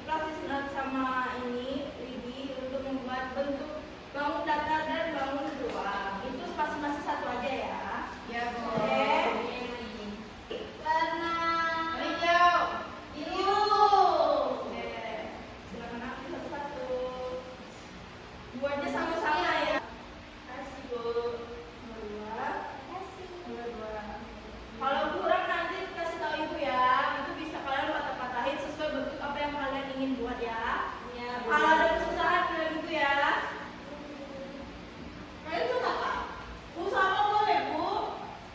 kasih sama ini Widi untuk membuat bentuk bangun datar dan bangun ruang. Itu masing-masing satu aja ya. Ya, Bu. Oke. Warna hijau. biru. Oke. Silakan ambil satu-satu. Buatnya sama-sama ya. Kasih Bu. Dua. Dua. Kalau kurang nanti kasih tahu Ibu ya. Itu bisa kalian patah-patahin sesuai bentuk apa yang kalian ingin buat ya. Ya, Bu. Kalau ada kesusahan bilang gitu ya. Kalian suka Kak? Bu sama boleh Bu?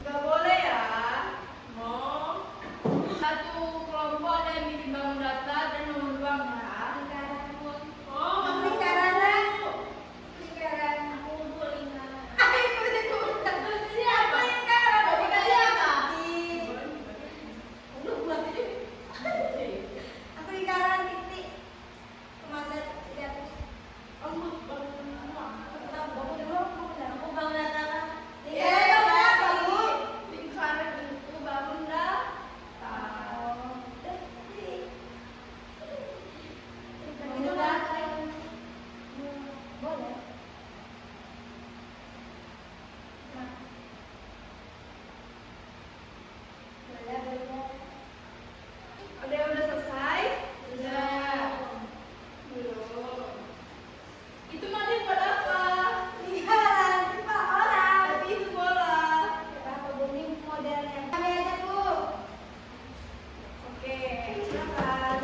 Gak boleh ya. Mau satu kelompok ada yang bikin bangun data dan nomor ruang ya. Oh, lingkaran. Lingkaran. Aku buat lingkaran. Siapa lingkaran? Tapi kalian Lu buat ini. Aku lingkaran titik. Kemasan tidak. Kamu bangun ruang. Aku bangun data. Lingkaran itu bangun data. Boleh. Ada yang udah selesai? Sudah. Belum. Itu mati buat apa? Lingkaran, tipe orang. Tapi itu bola. Apa bunyi modelnya? Kami aja Bu. Oke, silakan.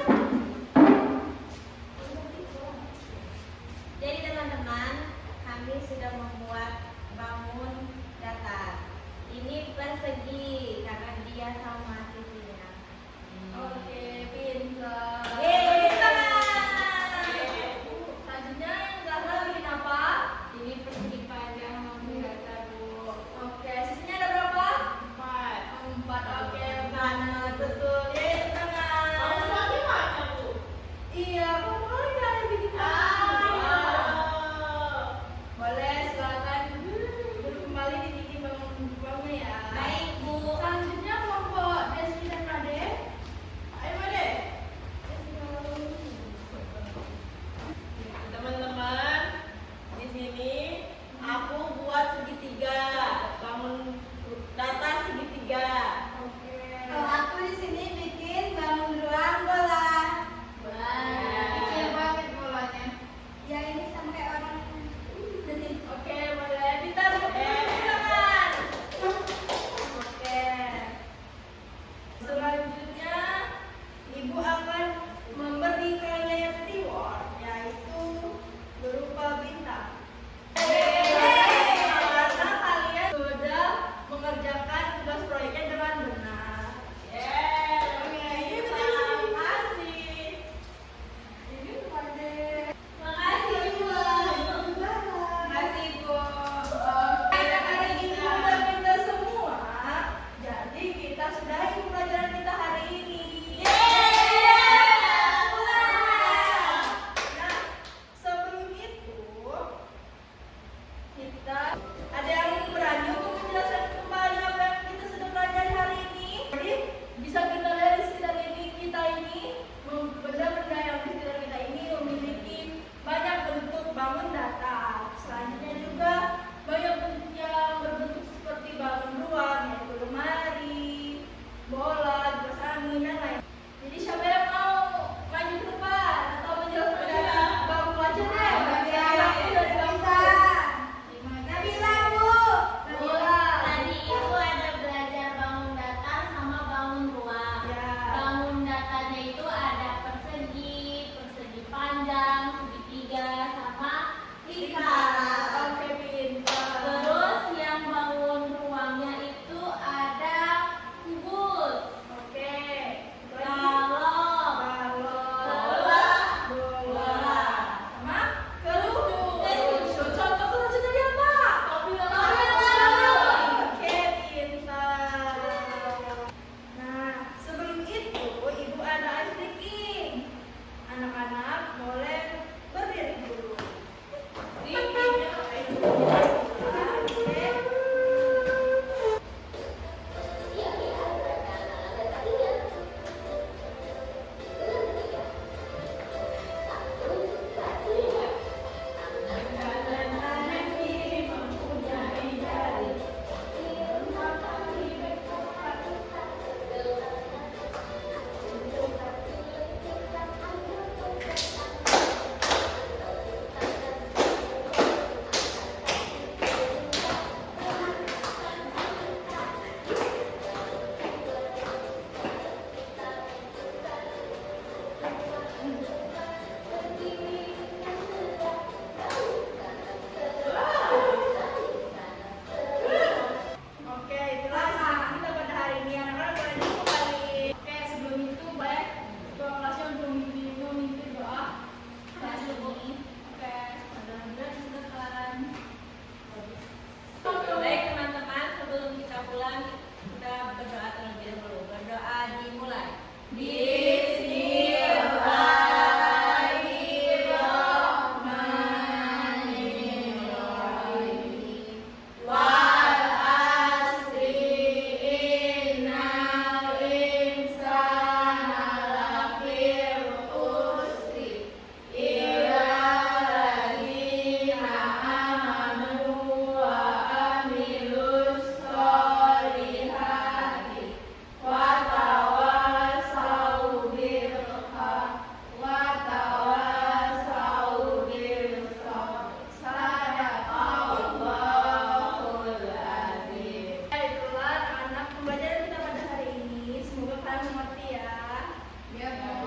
Jadi teman-teman, kami sudah membuat bangun datar. Ini persegi karena dia sama sisinya. Oke, pintar. Yeay. Selanjutnya yang Zahra bikin apa? Ini persegi panjang bangun datar, Bu. Oke, sisinya ada berapa? 4. 4. Oke, benar betul. Yeay, tangan. Iya, kok boleh kalian bikin apa? Boleh, silakan duduk kembali di titik bangunnya ya. Baik, Bu. Selanjutnya kelompok Desi dan Made. Ayo Made. Teman-teman, di sini aku buat segitiga, bangun data segitiga. Oke. Kalau aku di sini Bismillahirrahmanirrahim. Wal asri innal insana lafi khusri illa alladzina amanu wa amilus solihati wa tawassaw bil haqq wa tawassaw bis sabr. Sadaqallahul azim. Itulah anak pembelajaran kita pada hari ini. Semoga kalian mengerti ya. Ya, Bu.